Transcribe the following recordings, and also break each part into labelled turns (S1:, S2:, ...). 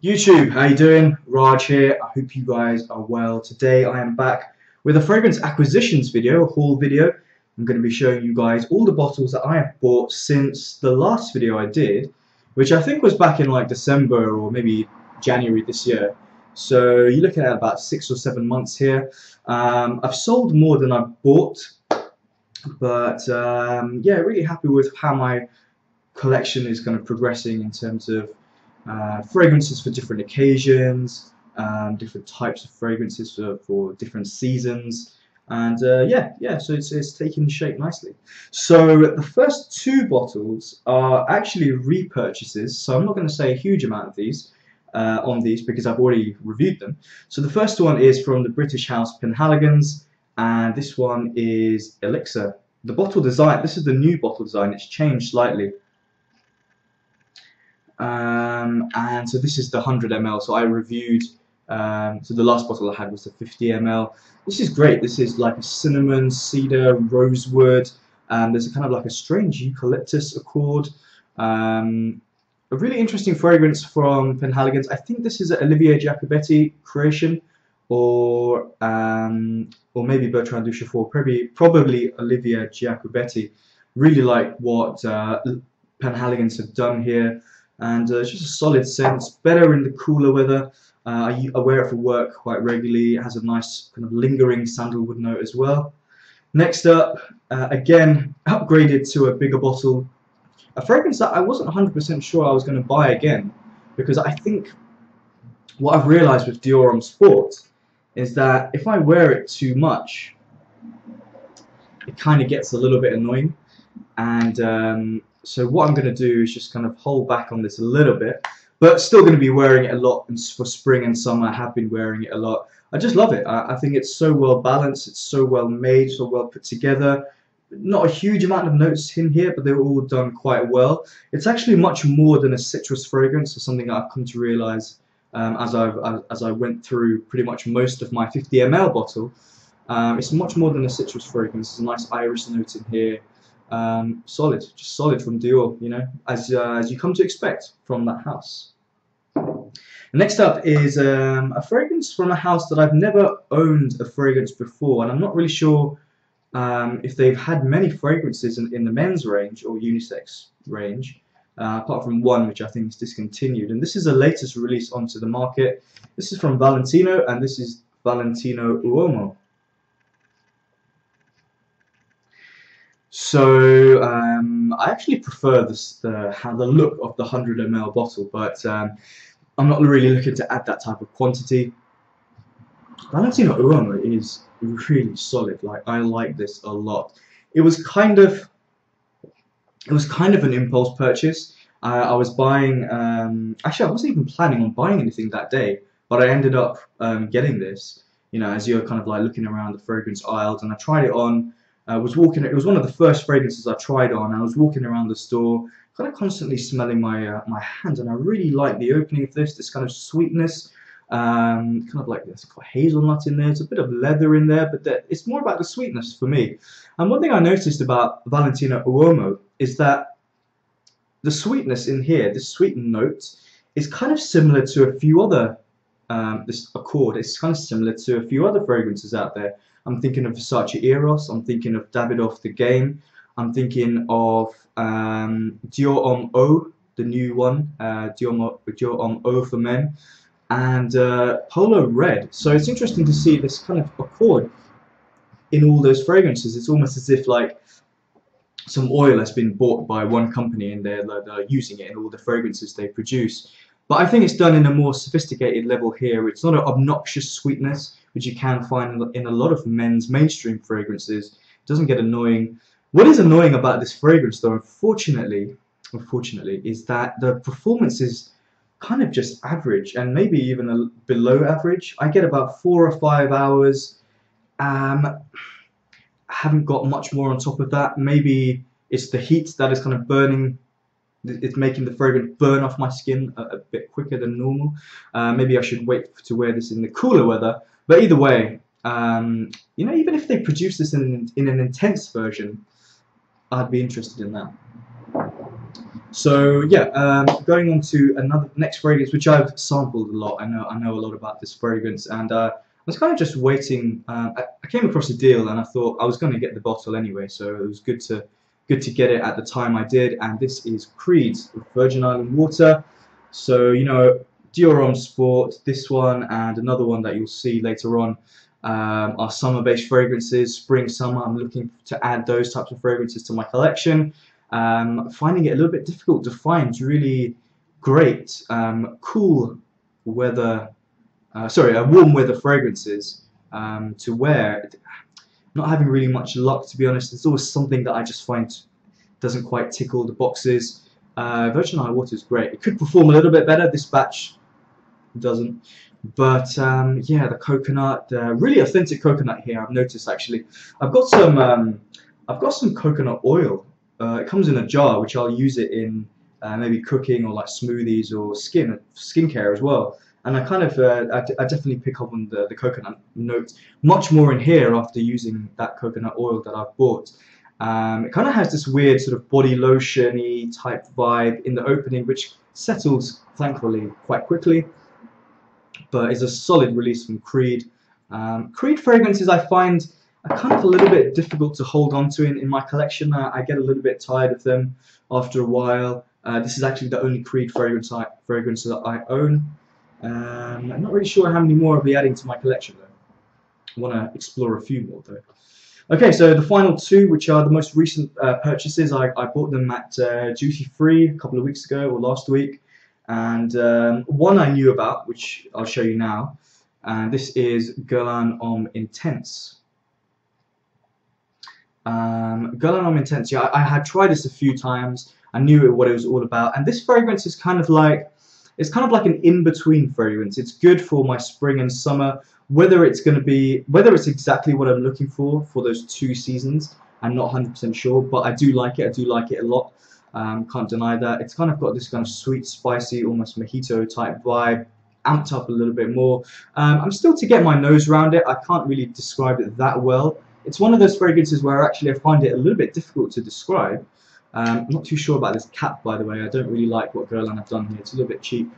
S1: YouTube, how you doing? Raj here. I hope you guys are well. Today I am back with a fragrance acquisitions video, a haul video. I'm going to be showing you guys all the bottles that I have bought since the last video I did, which I think was back in like December or maybe January this year. So you're looking at about 6 or 7 months here. I've sold more than I've bought, but yeah, really happy with how my collection is kind of progressing in terms of fragrances for different occasions, different types of fragrances for different seasons, and so it's taking shape nicely. So the first two bottles are actually repurchases, so I'm not going to say a huge amount of these on these because I've already reviewed them. So the first one is from the British house Penhaligons, and this one is Elixir. The bottle design, this is the new bottle design, it's changed slightly. And so this is the 100 ml. So I reviewed, so the last bottle I had was the 50 ml. This is great. This is like a cinnamon, cedar, rosewood. There's a kind of like a strange eucalyptus accord. A really interesting fragrance from Penhaligons. I think this is an Olivier Jacobetti creation, or maybe Bertrand Duchefort. Probably Olivier Jacobetti. Really like what Penhaligons have done here. And it's just a solid scent, better in the cooler weather. I wear it for work quite regularly. It has a nice kind of lingering sandalwood note as well. Next up, again, upgraded to a bigger bottle. A fragrance that I wasn't 100% sure I was going to buy again, because I think what I've realized with Dior Homme Sport is that if I wear it too much, it kind of gets a little bit annoying. And so what I'm going to do is just kind of hold back on this a little bit, but still going to be wearing it a lot for spring and summer. I have been wearing it a lot. I just love it. I think it's so well balanced, it's so well made, so well put together. Not a huge amount of notes in here, but they're all done quite well. It's actually much more than a citrus fragrance, or something I've come to realize as I went through pretty much most of my 50 ml bottle. It's much more than a citrus fragrance. There's a nice iris note in here. Solid, just solid from Dior, you know, as you come to expect from that house. Next up is a fragrance from a house that I've never owned a fragrance before, and I'm not really sure if they've had many fragrances in the men's range or unisex range, apart from one which I think is discontinued. And this is the latest release onto the market. This is from Valentino, and this is Valentino Uomo. So I actually prefer the look of the 100 ml bottle, but I'm not really looking to add that type of quantity. Valentino Uomo is really solid. Like, I like this a lot. It was kind of an impulse purchase. I was buying. Actually, I wasn't even planning on buying anything that day, but I ended up getting this. You know, as you're kind of like looking around the fragrance aisles, and I tried it on. I was walking. It was one of the first fragrances I tried on. I was walking around the store, kind of constantly smelling my my hands, and I really like the opening of this kind of sweetness, kind of like there's hazelnut in there. There's a bit of leather in there, but it's more about the sweetness for me. And one thing I noticed about Valentino Uomo is that the sweetness in here, this sweet note, is kind of similar to a few other. This accord is kind of similar to a few other fragrances out there. I'm thinking of Versace Eros, I'm thinking of Davidoff The Game, I'm thinking of Dior Homme Eau, the new one, Dior Homme Eau for men, and Polo Red. So it's interesting to see this kind of accord in all those fragrances. It's almost as if like some oil has been bought by one company and they're using it in all the fragrances they produce. But I think it's done in a more sophisticated level here. It's not an obnoxious sweetness, which you can find in a lot of men's mainstream fragrances. It doesn't get annoying. What is annoying about this fragrance, though, unfortunately, is that the performance is kind of just average, and maybe even below average. I get about 4 or 5 hours. I haven't got much more on top of that. Maybe it's the heat that is kind of burning. It's making the fragrance burn off my skin a bit quicker than normal. Maybe I should wait to wear this in the cooler weather. But either way, you know, even if they produce this in an intense version, I'd be interested in that. So yeah, going on to another next fragrance, which I've sampled a lot. I know a lot about this fragrance, and I was kind of just waiting. I came across a deal, and I thought I was going to get the bottle anyway, so it was good to get it at the time I did. And this is Creed's Virgin Island Water. So you know, Dior Homme Sport, this one, and another one that you'll see later on. Are summer-based fragrances, spring, summer. I'm looking to add those types of fragrances to my collection. Finding it a little bit difficult to find really great cool weather, warm weather fragrances to wear. Not having really much luck, to be honest. It's always something that I just find doesn't quite tick all the boxes. Virgin Island Water is great. It could perform a little bit better. This batch doesn't. But yeah, the coconut, really authentic coconut here. I've noticed actually. I've got some coconut oil. It comes in a jar, which I'll use it in maybe cooking or like smoothies or skincare as well. And I kind of I definitely pick up on the coconut note much more in here after using that coconut oil that I've bought. It kind of has this weird sort of body lotion-y type vibe in the opening, which settles thankfully quite quickly. But it's a solid release from Creed. Creed fragrances I find are kind of a little bit difficult to hold on to in my collection. I get a little bit tired of them after a while. This is actually the only Creed fragrance that I own. I'm not really sure how many more I'll be adding to my collection though. I want to explore a few more though. Okay, so the final two, which are the most recent purchases, I bought them at duty free a couple of weeks ago or last week. And one I knew about, which I'll show you now, and this is Guerlain Homme Intense. Guerlain Homme Intense, yeah, I had tried this a few times. I knew what it was all about, and this fragrance is kind of like an in-between fragrance. It's good for my spring and summer. Whether it's exactly what I'm looking for those two seasons, I'm not 100% sure, but I do like it. I do like it a lot. Can't deny that. It's kind of got this kind of sweet, spicy, almost mojito type vibe, amped up a little bit more. I'm still to get my nose around it. I can't really describe it that well. It's one of those fragrances where actually I find it a little bit difficult to describe. I'm not too sure about this cap, by the way. I don't really like what Guerlain have done here. It's a little bit cheap.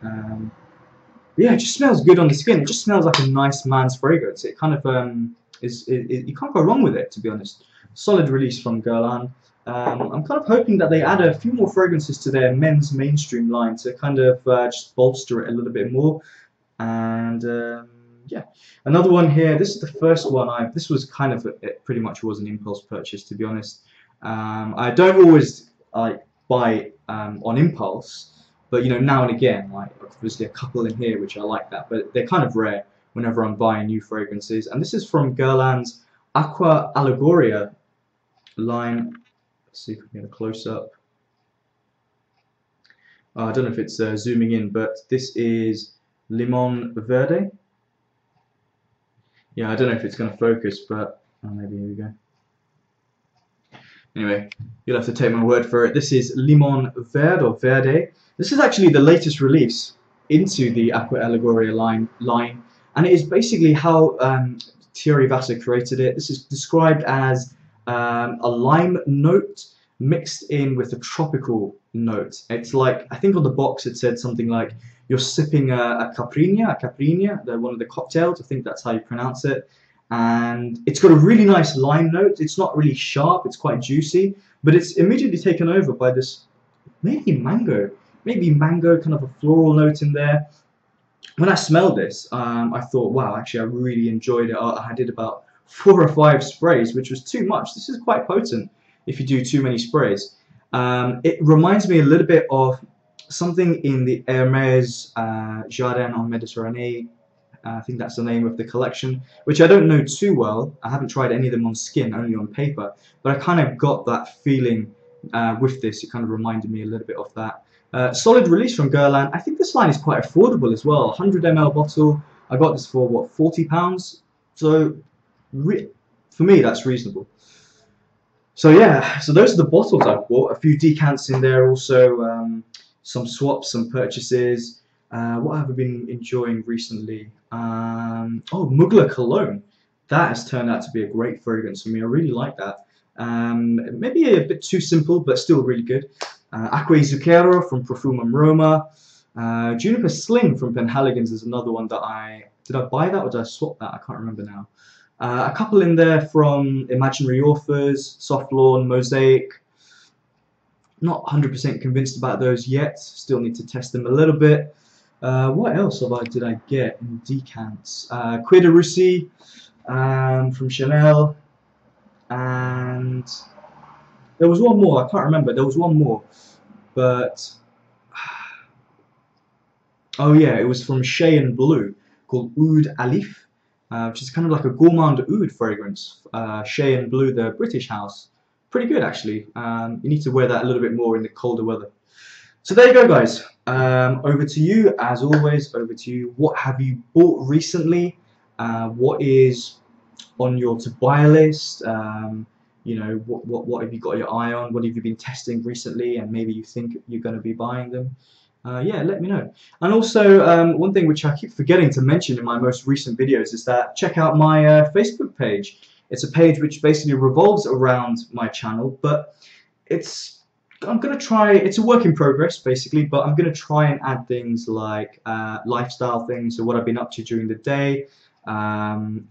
S1: Yeah, it just smells good on the skin. It just smells like a nice man's fragrance. It kind of you can't go wrong with it, to be honest. Solid release from Guerlain. I'm kind of hoping that they add a few more fragrances to their men's mainstream line to kind of just bolster it a little bit more. And yeah, another one here. This is the first one. This was kind of it pretty much was an impulse purchase, to be honest. I don't always buy on impulse, but you know, now and again, like obviously a couple in here which I like that, but they're kind of rare whenever I'm buying new fragrances. And this is from Guerlain's Aqua Allegoria line. Let's see if we can get a close-up. I don't know if it's zooming in, but this is Limon Verde. Yeah, I don't know if it's going to focus, but maybe here we go. Anyway, you'll have to take my word for it. This is Limon Verde or Verde. This is actually the latest release into the Aqua Allegoria line, and it is basically how Thierry Vasser created it. This is described as a lime note mixed in with a tropical note. It's like, I think on the box it said something like you're sipping a caipirinha, one of the cocktails. I think that's how you pronounce it. And it's got a really nice lime note. It's not really sharp, it's quite juicy, but it's immediately taken over by this maybe mango kind of a floral note in there. When I smelled this, I thought, wow, actually I really enjoyed it. I did about 4 or 5 sprays, which was too much. This is quite potent if you do too many sprays. It reminds me a little bit of something in the Hermès Jardin en Méditerranée. I think that's the name of the collection, which I don't know too well. I haven't tried any of them on skin, only on paper, but I kind of got that feeling with this. It kind of reminded me a little bit of that. Solid release from Guerlain. I think this line is quite affordable as well. 100 ml bottle. I got this for what, £40? So for me, that's reasonable. So yeah, so those are the bottles I bought. A few decants in there also. Some swaps, some purchases. What have I been enjoying recently? Oh, Mugler Cologne. That has turned out to be a great fragrance for me. I really like that. Maybe a bit too simple, but still really good. Acqua Zucchero from Profumum Roma. Juniper Sling from Penhaligon's is another one that did I buy that or did I swap that? I can't remember now. A couple in there from Imaginary Authors, Soft Lawn, Mosaic. Not 100% convinced about those yet. Still need to test them a little bit. What else did I get in decants? Quida Russi from Chanel. And there was one more. I can't remember. There was one more. But oh yeah, it was from Shea and Blue called Oud Alif, which is kind of like a gourmand oud fragrance. Shea and Blue, the British house. Pretty good actually. You need to wear that a little bit more in the colder weather. So there you go, guys. Over to you, as always. Over to you. What have you bought recently? What is on your to-buy list? You know, what have you got your eye on? What have you been testing recently, and maybe you think you're going to be buying them? Yeah, let me know. And also, one thing which I keep forgetting to mention in my most recent videos is that check out my Facebook page. It's a page which basically revolves around my channel, but I'm going to try, it's a work in progress basically, but I'm going to try and add things like lifestyle things, so what I've been up to during the day,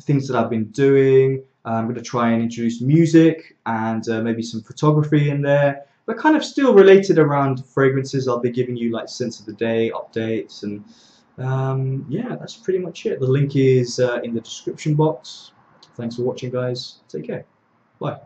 S1: things that I've been doing. I'm going to try and introduce music and maybe some photography in there, but kind of still related around fragrances. I'll be giving you like scents of the day, updates, and yeah, that's pretty much it. The link is in the description box. Thanks for watching, guys. Take care. Bye.